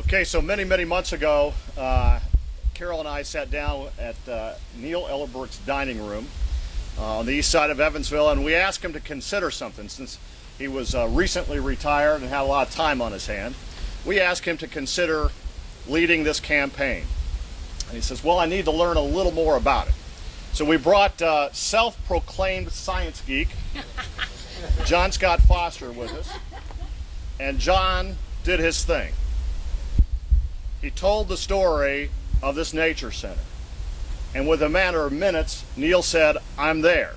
Okay, so many months ago, Carol and I sat down at Neil Ellerbert's dining room on the east side of Evansville, and we asked him to consider something since he was recently retired and had a lot of time on his hand. We asked him to consider leading this campaign. And he says, well, I need to learn a little more about it. So we brought self-proclaimed science geek, John Scott Foster, with us. And John did his thing. He told the story of this nature center. And with a matter of minutes, Neil said, I'm there,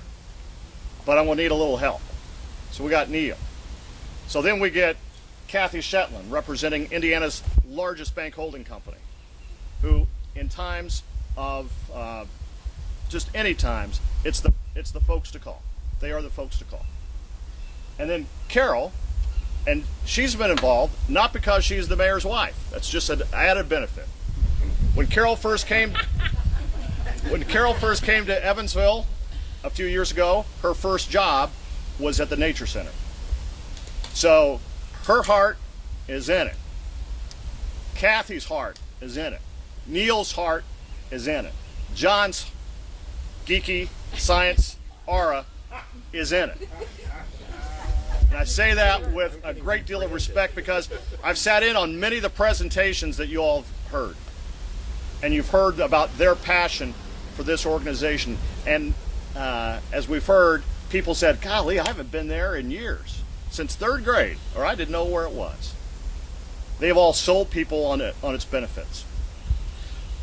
but I'm gonna need a little help. So we got Neil. So then we get Kathy Shetland, representing Indiana's largest bank holding company, who in times of, just any times, it's the folks to call. They are the folks to call. And then Carol, and she's been involved, not because she's the mayor's wife. That's just an added benefit. When Carol first came to Evansville a few years ago, her first job was at the Nature Center. So her heart is in it. Kathy's heart is in it. Neil's heart is in it. John's geeky science aura is in it. And I say that with a great deal of respect because I've sat in on many of the presentations that you all have heard. And you've heard about their passion for this organization. And as we've heard, people said, golly, I haven't been there in years, since third grade, or I didn't know where it was. They have all sold people on its benefits.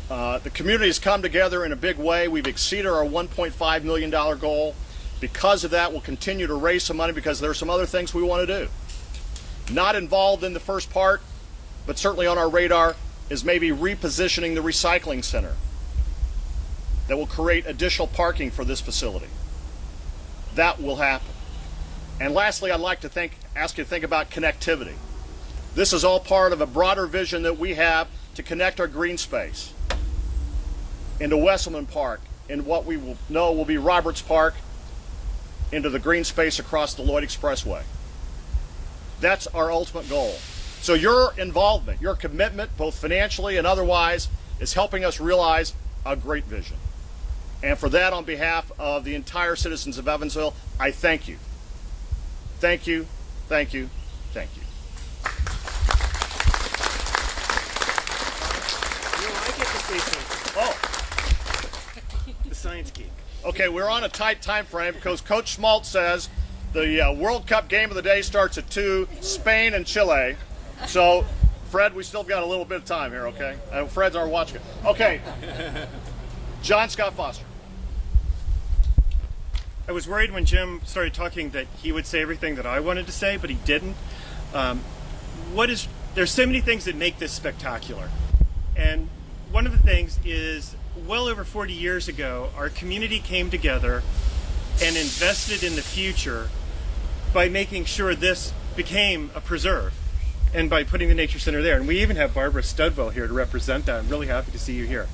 The community has come together in a big way. We've exceeded our $1.5 million goal. Because of that, we'll continue to raise some money because there are some other things we want to do. Not involved in the first part, but certainly on our radar, is maybe repositioning the recycling center that will create additional parking for this facility. That will happen. And lastly, I'd like to ask you to think about connectivity. This is all part of a broader vision that we have to connect our green space into Wesselman Park, in what we will know will be Roberts Park, into the green space across the Lloyd Expressway. That's our ultimate goal. So your involvement, your commitment, both financially and otherwise, is helping us realize a great vision. And for that, on behalf of the entire citizens of Evansville, I thank you. Thank you, thank you, thank you. I get to say something. Oh. The science geek. Okay, we're on a tight time frame because Coach Schmaltz says the World Cup game of the day starts at 2, Spain and Chile. So, Fred, we still got a little bit of time here, okay? Fred's our watch guy. Okay, John Scott Foster. I was worried when Jim started talking that he would say everything that I wanted to say, but he didn't. There's so many things that make this spectacular. And one of the things is, well over 40 years ago, our community came together and invested in the future by making sure this became a preserve and by putting the Nature Center there. And we even have Barbara Studwell here to represent that. I'm really happy to see you here.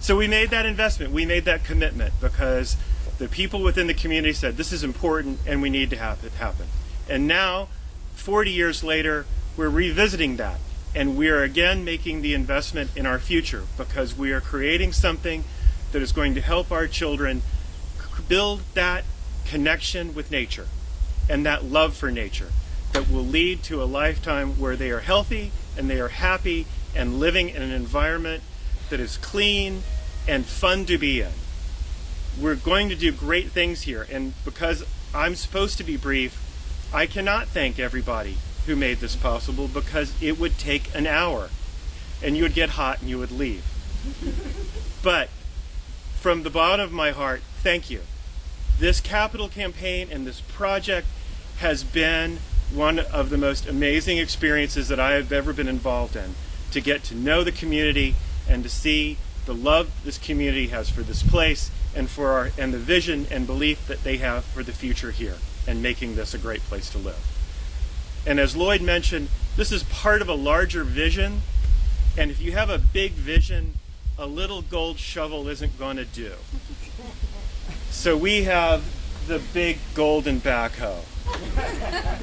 So we made that investment, we made that commitment because the people within the community said this is important and we need to have it happen. And now, 40 years later, we're revisiting that. And we are again making the investment in our future because we are creating something that is going to help our children build that connection with nature and that love for nature that will lead to a lifetime where they are healthy and they are happy and living in an environment that is clean and fun to be in. We're going to do great things here, and because I'm supposed to be brief, I cannot thank everybody who made this possible because it would take an hour and you would get hot and you would leave. But from the bottom of my heart, thank you. This capital campaign and this project has been one of the most amazing experiences that I have ever been involved in, to get to know the community and to see the love this community has for this place and and the vision and belief that they have for the future here and making this a great place to live. And as Lloyd mentioned, this is part of a larger vision, and if you have a big vision, a little gold shovel isn't going to do. So we have the big golden backhoe.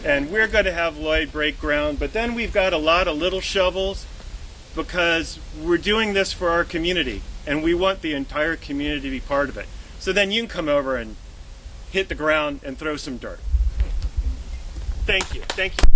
And we're going to have Lloyd break ground, but then we've got a lot of little shovels because we're doing this for our community and we want the entire community to be part of it. So then you can come over and hit the ground and throw some dirt. Thank you. Thank you.